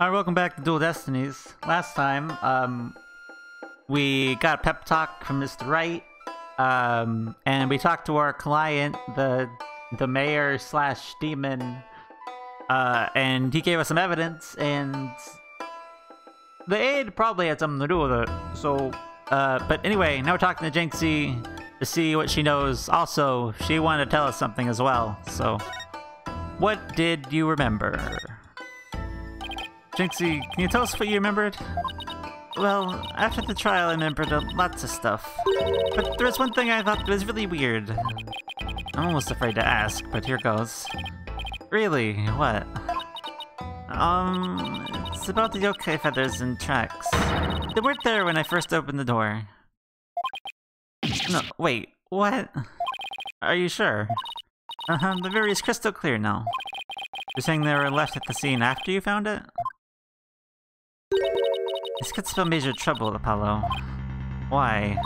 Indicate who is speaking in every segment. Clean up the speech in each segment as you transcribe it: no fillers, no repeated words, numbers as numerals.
Speaker 1: Alright, welcome back to Dual Destinies. Last time, we got a pep talk from Mr. Wright, and we talked to our client, the mayor slash demon, and he gave us some evidence, and the aide probably had something to do with it, so, but anyway, now we're talking to Jinxie to see what she knows. Also, she wanted to tell us something as well, so, what did you remember? Jinxie, can you tell us what you remembered? Well, after the trial I remembered lots of stuff. But there was one thing I thought was really weird. I'm almost afraid to ask, but here goes. Really? What? It's about the yokai feathers and tracks. They weren't there when I first opened the door. No, wait, what? Are you sure? The memory is crystal clear now. You're saying they were left at the scene after you found it? This could spell major trouble, Apollo. Why?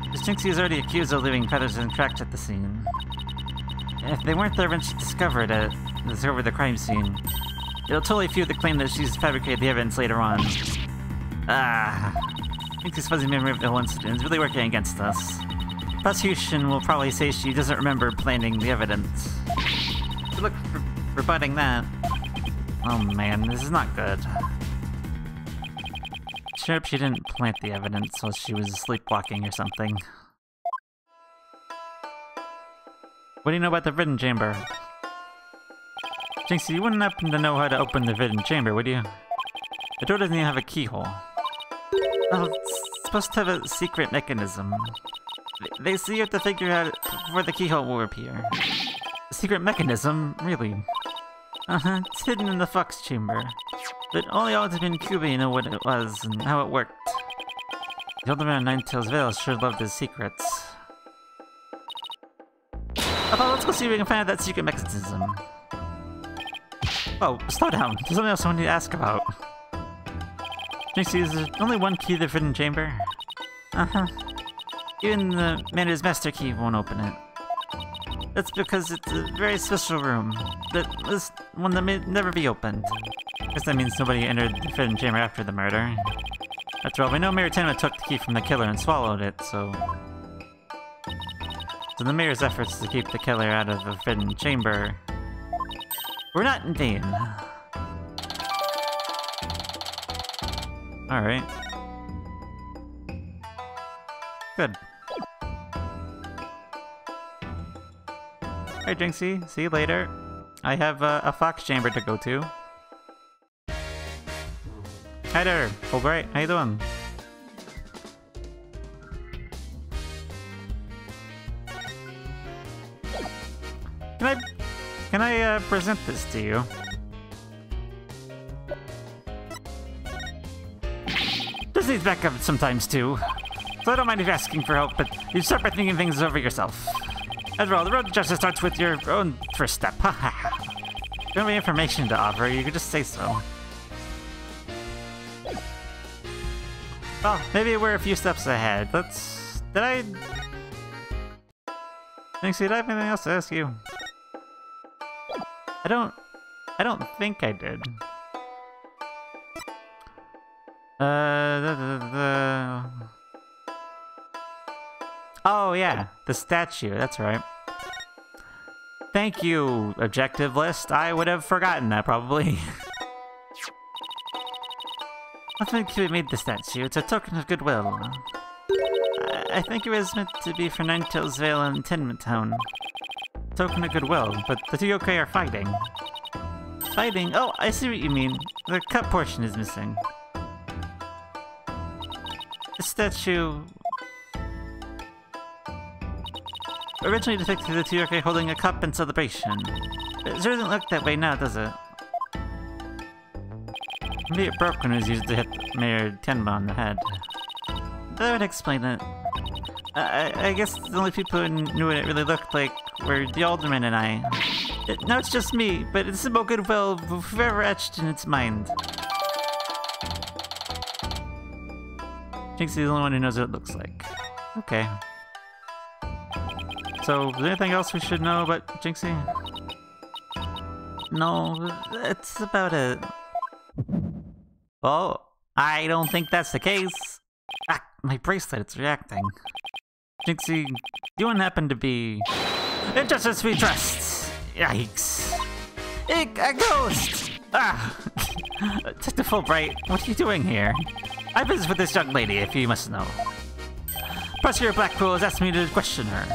Speaker 1: Because Jinxie is already accused of leaving feathers and tracks at the scene. And if they weren't there when she discovered the crime scene, it'll totally fuel the claim that she's fabricated the evidence later on. Jinxie's fuzzy memory of the whole incident is really working against us. Prosecution will probably say she doesn't remember planting the evidence. Good luck for rebutting that. Oh man, this is not good. Sure hope she didn't plant the evidence while she was sleepwalking or something. What do you know about the Hidden Chamber? Jinxie, you wouldn't happen to know how to open the Hidden Chamber, would you? The door doesn't even have a keyhole. Oh, it's supposed to have a secret mechanism. They say you have to figure out before the keyhole will appear. A secret mechanism? Really? It's hidden in the Fox Chamber. But only Alderman Kubi know what it was and how it worked. The Alderman on Ninetails Vale sure loved his secrets. Oh, let's go see if we can find out that secret mechanism. Oh, slow down. There's something else I want to ask about. Jinxie, is there only one key to the Hidden Chamber? Even the Manor's Master Key won't open it. That's because it's a very special room. This one that may never be opened. I guess that means nobody entered the Hidden Chamber after the murder. After all, we know Mayor Tenma took the key from the killer and swallowed it, so the mayor's efforts to keep the killer out of the Hidden Chamber were not in vain. Alright. Good. Alright, Jinxie, see you later. I have a Fox Chamber to go to. Hi there, Fulbright, how you doing? Can I present this to you? This needs backup sometimes too. So I don't mind if you're asking for help, but you start by thinking things over yourself. After all, the road to justice starts with your own first step. If you don't have any information to offer, you could just say so. Well, maybe we're a few steps ahead. Jinxie, did I have anything else to ask you? I don't think I did. Oh yeah, the statue, that's right. Thank you, objective list. I would have forgotten that, probably. What's meant to made the statue? It's a token of goodwill. I think it was meant to be for Ninetails Vale and Tenma Town. Token of goodwill, but the two yokai are fighting. Fighting? Oh, I see what you mean. The cut portion is missing. The statue originally depicted the two yokai holding a cup in celebration. It doesn't look that way now, does it? Maybe it broke when it was used to hit Mayor Tenma on the head. That would explain it. I guess the only people who knew what it really looked like were the Alderman and I. Now it's just me, but it's about goodwill forever etched in its mind. Jinxie's the only one who knows what it looks like. Okay. So, is there anything else we should know about Jinxie? No, that's about it. Oh, I don't think that's the case. Ah, my bracelet, it's reacting. Jinxie, you wouldn't happen to be... Injustice we trust! Yikes. Ick, a ghost! Ah! Detective Wright, what are you doing here? I visit with this young lady, if you must know. Prosecutor Blackpool has asked me to question her.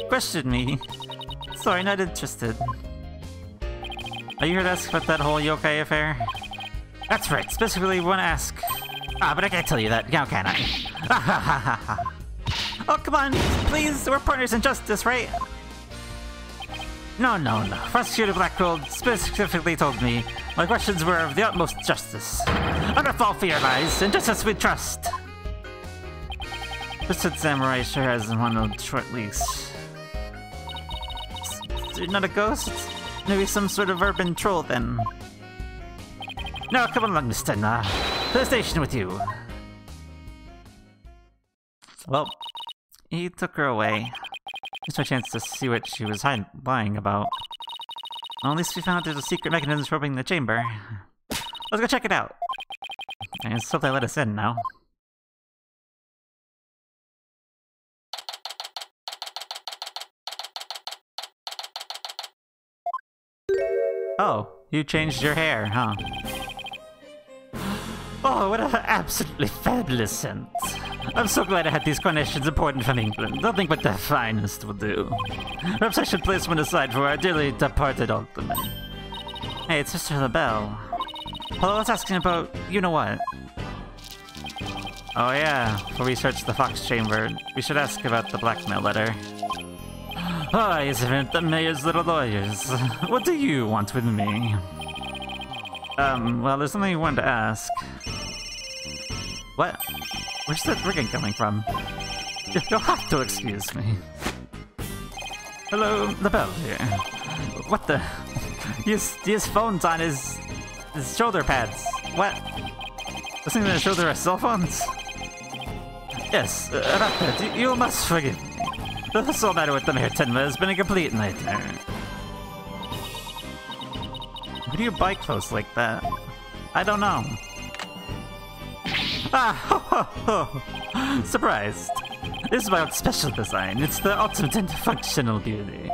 Speaker 1: Question me? Sorry, not interested. Are you here to ask about that whole yokai affair? That's right, specifically want to ask. Ah, but I can't tell you that, now can I? Oh, come on, please, we're partners in justice, right? No. Prosecutor Blackpool specifically told me my questions were of the utmost justice. I'm not fall for your lies, and justice we trust. Twisted Samurai sure has one on short leash. You're not a ghost? Maybe some sort of urban troll then. No, come along, Miss Tenma. To the station with you. Well, he took her away. Just my chance to see what she was lying about. Well, at least we found there's a secret mechanism for opening the chamber. Let's go check it out. I just hope they let us in now. Oh, you changed your hair, huh? Oh, what an absolutely fabulous scent. I'm so glad I had these carnations imported from England. Nothing but the finest will do. Perhaps I should place one aside for our dearly departed ultimate. Hey, it's Mr. LaBelle. Hello, I was asking about you-know-what. Oh yeah, before we search the Fox Chamber, we should ask about the blackmail letter. Oh, isn't the mayor's little lawyers. What do you want with me? Well, there's something I wanted to ask. What? Where's that ringing coming from? You'll have to excuse me. Hello, LaBelle here. What the? He has phones on his shoulder pads. What? Listening to his shoulder are cell phones? Yes, about that, you must forgive me. The whole matter with the Mayor Tenma has been a complete nightmare. Why do you buy clothes like that? I don't know. Ah, ho, ho, ho. Surprised. This is my own special design. It's the ultimate in functional beauty.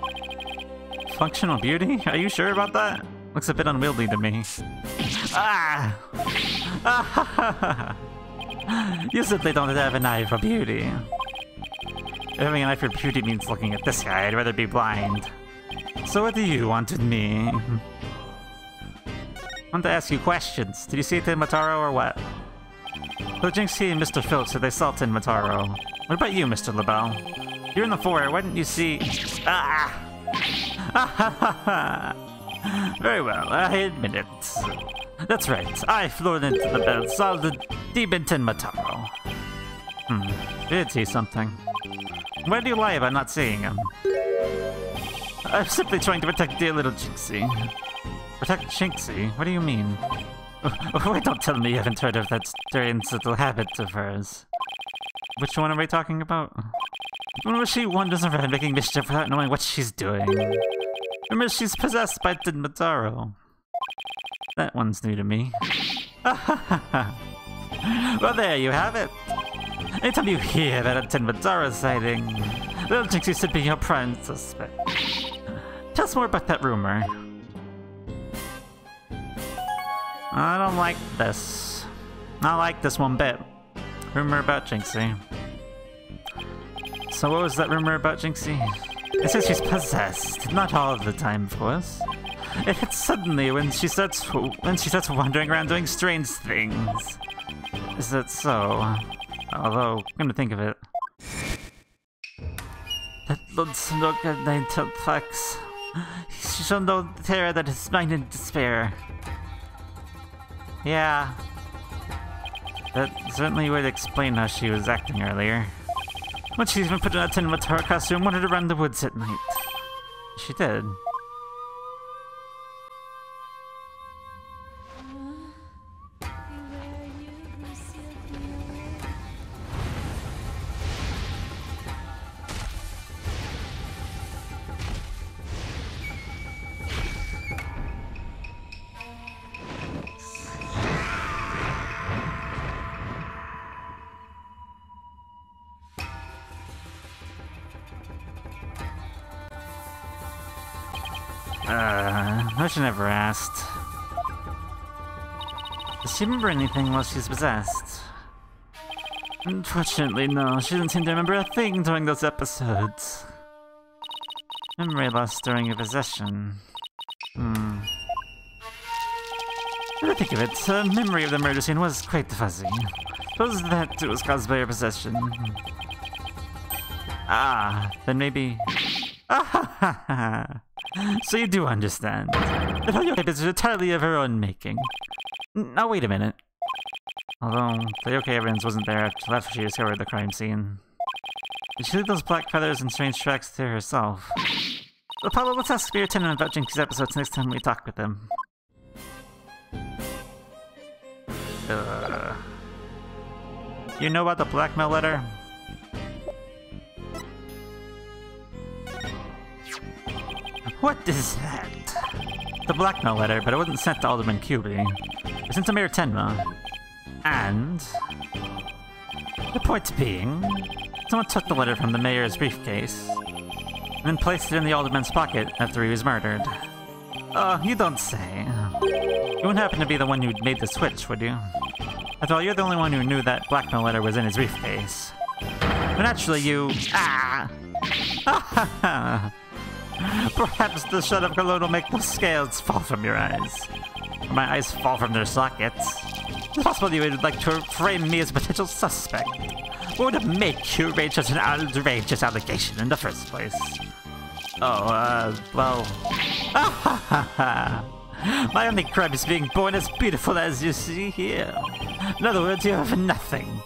Speaker 1: Functional beauty? Are you sure about that? Looks a bit unwieldy to me. Ah! Ah, ha, ha, ha. You simply don't have an eye for beauty. Having an eye for beauty means looking at this guy. I'd rather be blind. So what do you want with me? I want to ask you questions. Did you see Tenma Taro or what? So Jinxie and Mr. Phillips said they saw Tenma Taro. What about you, Mr. LaBelle? You're in the foyer. Why didn't you see... Ah! Ah ha ha ha! Very well, I admit it. That's right. I flew into the bed, saw the demon Tenma Taro. Did see something. Why do you lie about not seeing him? I'm simply trying to protect dear little Jinxie. Protect Jinxie? What do you mean? Wait, don't tell me you haven't heard of that strange little habit of hers. Which one are we talking about? Remember she wanders around making mischief without knowing what she's doing. Remember she's possessed by Tenma Taro. That one's new to me. Well, there you have it. Anytime you hear about a Tenma Taro sighting, little Jinxie should be your prime suspect. Tell us more about that rumor. I don't like this. Not like this one bit. Rumor about Jinxie. So what was that rumor about Jinxie? It says she's possessed. Not all of the time, of course. It hits suddenly when she starts wandering around doing strange things. Is that so? Although, come to think of it. That Lord's no good name to Fox. She shall know the terror that is mine in despair. Yeah. That certainly would explain how she was acting earlier. When she even put on a Tenma Taro costume, wandered around the woods at night. She did. I should never asked. Does she remember anything while she's possessed? Unfortunately, no. She doesn't seem to remember a thing during those episodes. Memory loss during a possession. When I think of it, her memory of the murder scene was quite fuzzy. Suppose that it was caused by her possession. Then maybe... So you do understand. The Yokai is entirely of her own making. Now wait a minute. Although, the Yokai evidence wasn't there after she discovered the crime scene. Did she leave those black feathers and strange tracks to herself? Well, Paulo, let's ask Mayor Tenma about Jinxie's episodes next time we talk with him. You know about the blackmail letter? What is that? The blackmail letter, but it wasn't sent to Alderman Cuby. It was sent to Mayor Tenma. And... the point being, someone took the letter from the mayor's briefcase, and then placed it in the alderman's pocket after he was murdered. Oh, you don't say. You wouldn't happen to be the one who made the switch, would you? After all, you're the only one who knew that blackmail letter was in his briefcase. But naturally you... Perhaps the shut-up cologne will make the scales fall from your eyes. Or my eyes fall from their sockets. It's possible you would like to frame me as a potential suspect. What would make you raise such an outrageous allegation in the first place? Well... My only crime is being born as beautiful as you see here. In other words, you have nothing.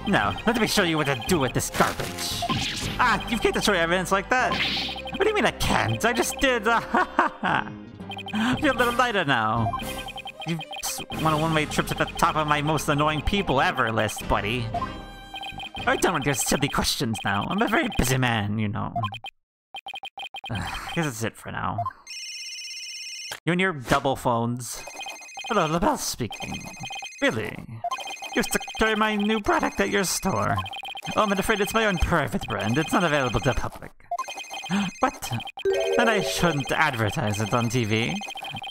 Speaker 1: Now, let me show you what to do with this garbage. You can't destroy evidence like that. What do you mean I can't? I just did. You're a little lighter now. You just want a one-way trip to the top of my most annoying people ever list, buddy. I'm done with your silly questions now. I'm a very busy man, you know. I guess that's it for now. You and your double phones. Hello, LaBelle speaking. Really? You still carry my new product at your store? Oh, I'm afraid it's my own private brand. It's not available to the public. What? Then I shouldn't advertise it on TV.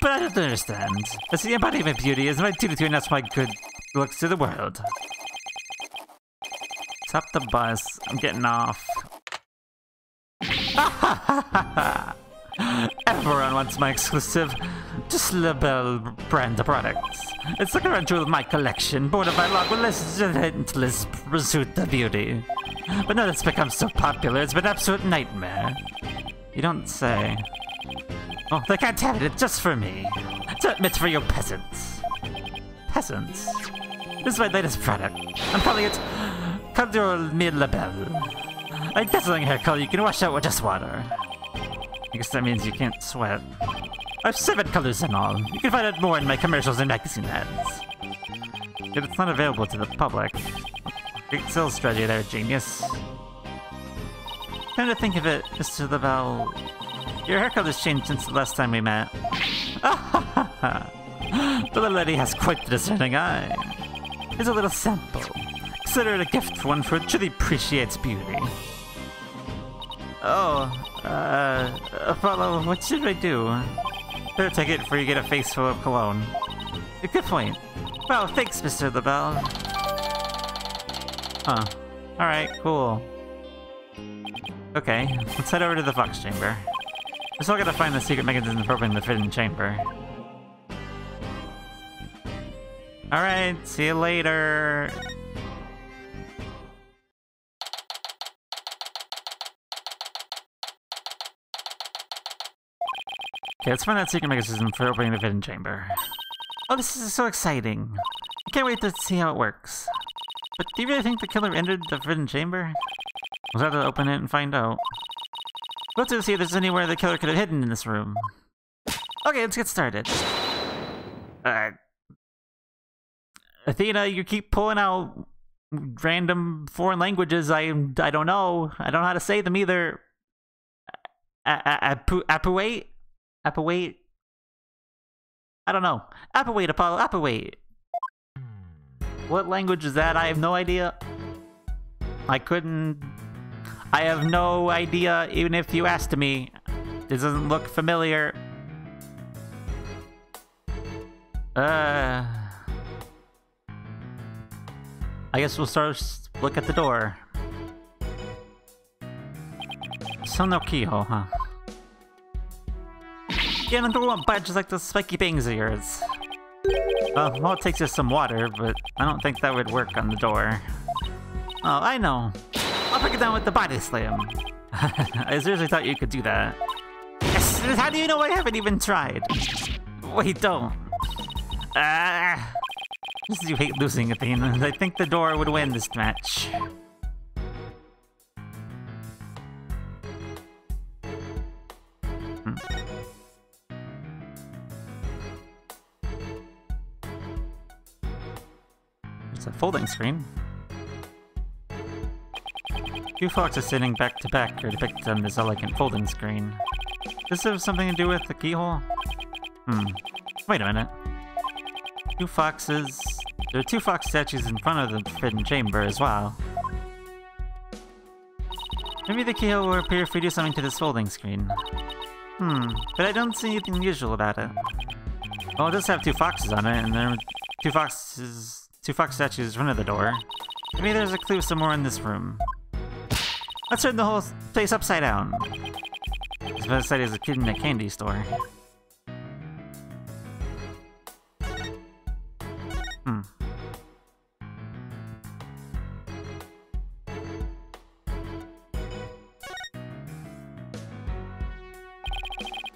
Speaker 1: But I don't understand. As the embodiment of beauty is my duty to announce my good looks to the world. Stop the bus. I'm getting off. Everyone wants my exclusive, just LaBelle brand of products. It's like a jewel of my collection, born of my long-relentless pursuit of beauty. But now it's become so popular, it's been an absolute nightmare. You don't say. Oh, they can't have it, it's just for me. It's not meant for you peasants. Peasants? This is my latest product. I'm calling it Color Me LaBelle. A dazzling hair color you can wash out with just water. I guess that means you can't sweat. I have 7 colors in all. You can find out more in my commercials and magazine ads. Yet it's not available to the public. Great sales strategy there, genius. Come to think of it, Mr. LaBelle, your hair color's changed since the last time we met. The little lady has quite the discerning eye. Here's a little sample. Consider it a gift for one who truly appreciates beauty. Apollo, what should I do? Better take it before you get a face full of cologne. Good point. Well, thanks, Mr. LaBelle. Huh. Alright, cool. Okay, let's head over to the Fox Chamber. We still gotta find the secret mechanism for opening the Forbidden Chamber. Alright, see you later! Okay, let's find that secret mechanism for opening the Forbidden Chamber. Oh, this is so exciting! I can't wait to see how it works. But do you really think the killer entered the Forbidden Chamber? We'll have to open it and find out. Let's see if there's anywhere the killer could have hidden in this room. Okay, let's get started. Athena, you keep pulling out random foreign languages. I don't know. I don't know how to say them either. Apuate? Apuate? I don't know. Apuate, Apollo. Apuate. What language is that? I have no idea. I have no idea, even if you asked me. doesn't look familiar. I guess we'll first look at the door. So no keyhole, huh? Yeah, the door won't budge just like those spiky bangs of yours. Well, it takes just some water, but I don't think that would work on the door. Oh, I know. I'll break it down with the body slam. I seriously thought you could do that. Yes, how do you know I haven't even tried? Wait, don't. You hate losing, Athena. I think the door would win this match. It's a folding screen. Two foxes sitting back to back are depicted on this elegant folding screen. Does this have something to do with the keyhole? Wait a minute. Two foxes... There are two fox statues in front of the forbidden chamber as well. Maybe the keyhole will appear if we do something to this folding screen. But I don't see anything unusual about it. Well, it does have two foxes on it, and there are two fox statues in front of the door. Maybe there's a clue somewhere in this room. Let's turn the whole place upside down. As bad as a kid in a candy store.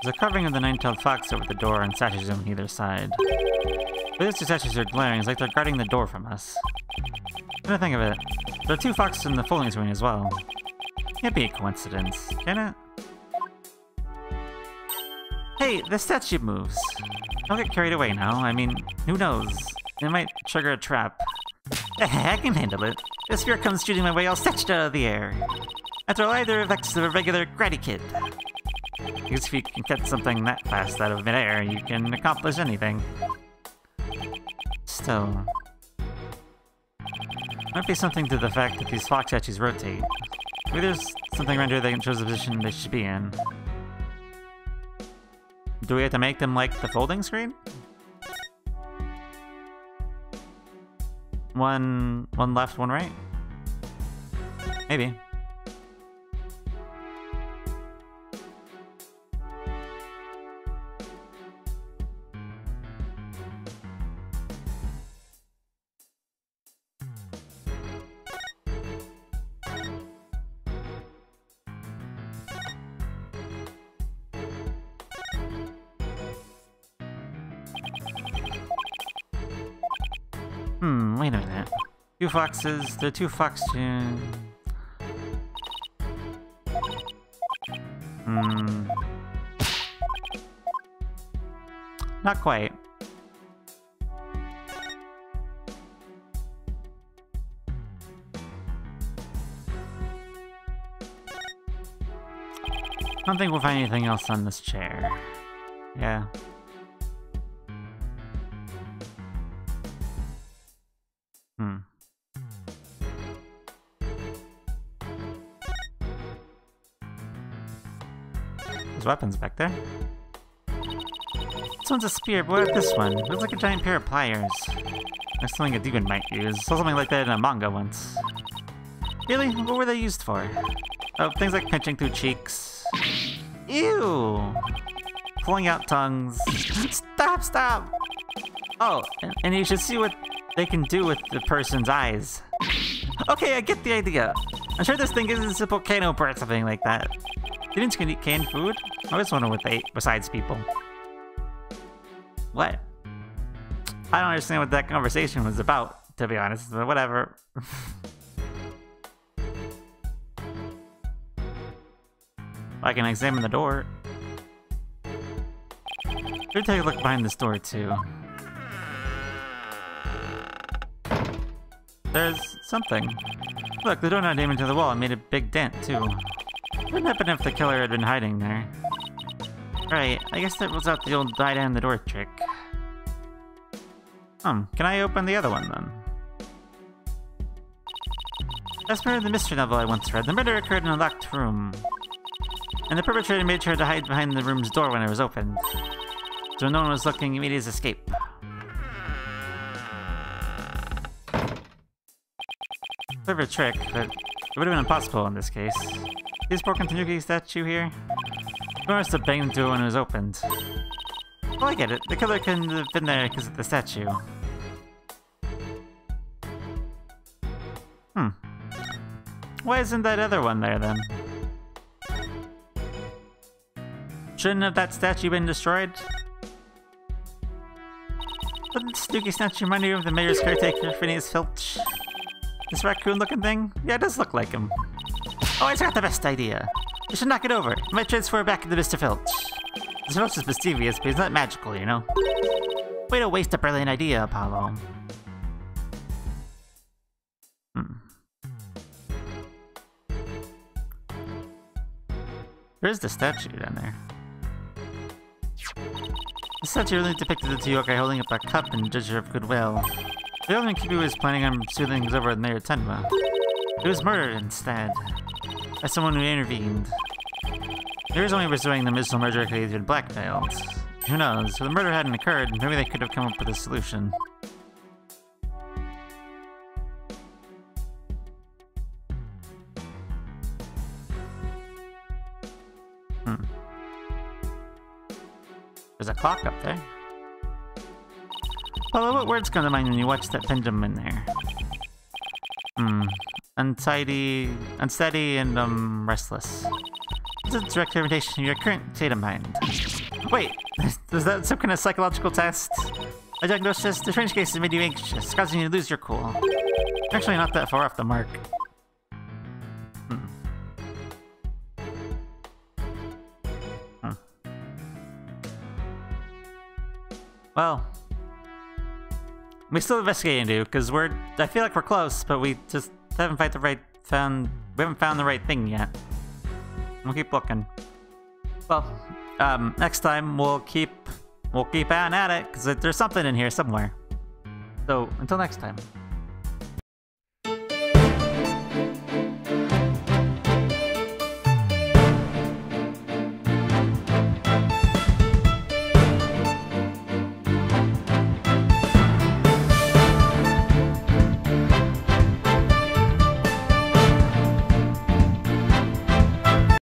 Speaker 1: There's a carving of the nine-tailed fox over the door and statues on either side. But these two statues are glaring, it's like they're guarding the door from us. Come to think of it, there are two foxes in the folding screen as well. Can't be a coincidence, can it? Hey, the statue moves. Don't get carried away now. I mean, who knows? It might trigger a trap. I can handle it. The sphere comes shooting my way all stretched out of the air. After all, either effects of a regular Grady Kid. I guess if you can catch something that fast out of midair, you can accomplish anything. Still... Might be something to the fact that these fox statues rotate. Maybe there's something around here that shows the position they should be in. Do we have to make them like the folding screen? One left, one right? Maybe. Wait a minute. Two foxes, there are two foxes. Not quite. I don't think we'll find anything else on this chair. Yeah. There's weapons back there. This one's a spear, but what about this one? Looks like a giant pair of pliers. Or something a demon might use. Saw something like that in a manga once. Really? What were they used for? Oh, things like pinching through cheeks. Ew! Pulling out tongues. Stop! Oh, and you should see what they can do with the person's eyes. Okay, I get the idea. I'm sure this thing isn't a simple can opener or something like that. Students can eat canned food? I always wonder what they eat besides people. What? I don't understand what that conversation was about, to be honest, but whatever. I can examine the door. Should take a look behind this door, too. There's something. Look, the door not aimed into the wall made a big dent, too. Wouldn't happen if the killer had been hiding there. Right, I guess that was out the old die down the door trick. Can I open the other one, then? As per the mystery novel I once read, the murder occurred in a locked room. And the perpetrator made sure to hide behind the room's door when it was opened. So no one was looking, he made his escape. Clever trick, but it would have been impossible in this case. See this broken Tanuki statue here? No must have banged into it when it was opened. Oh, I get it. The killer couldn't have been there because of the statue. Why isn't that other one there, then? Shouldn't have that statue been destroyed? Doesn't the Snooky statue remind you of the mayor's caretaker, Phineas Filch? This raccoon-looking thing? Yeah, it does look like him. Oh, I got the best idea. We should knock it over. It might transfer back into Mr. Filch. Mr. Filch is mischievous, but he's not magical, you know? Way to waste a brilliant idea, Apollo. Where's the statue down there? The statue really depicted the two yokai holding up a cup in gesture of goodwill. The only Kibi was planning on soothing things over with Mayor Tenma. It was murdered instead, by someone who intervened. He was only pursuing the miserable murderer because he'd been blackmailed. Who knows, if the murder hadn't occurred, maybe they could have come up with a solution. There's a clock up there. Well, what words come to mind when you watch that pendulum in there? Untidy, unsteady, and restless. It's a direct representation of your current state of mind. Wait, is that some kind of psychological test? My diagnosis, the strange case has made you anxious, causing you to lose your cool. You're actually not that far off the mark. Well, we still investigating, dude, because I feel like we're close, but we just haven't found the right thing yet. We'll keep looking. Well, next time we'll keep on at it, because there's something in here somewhere. So, until next time.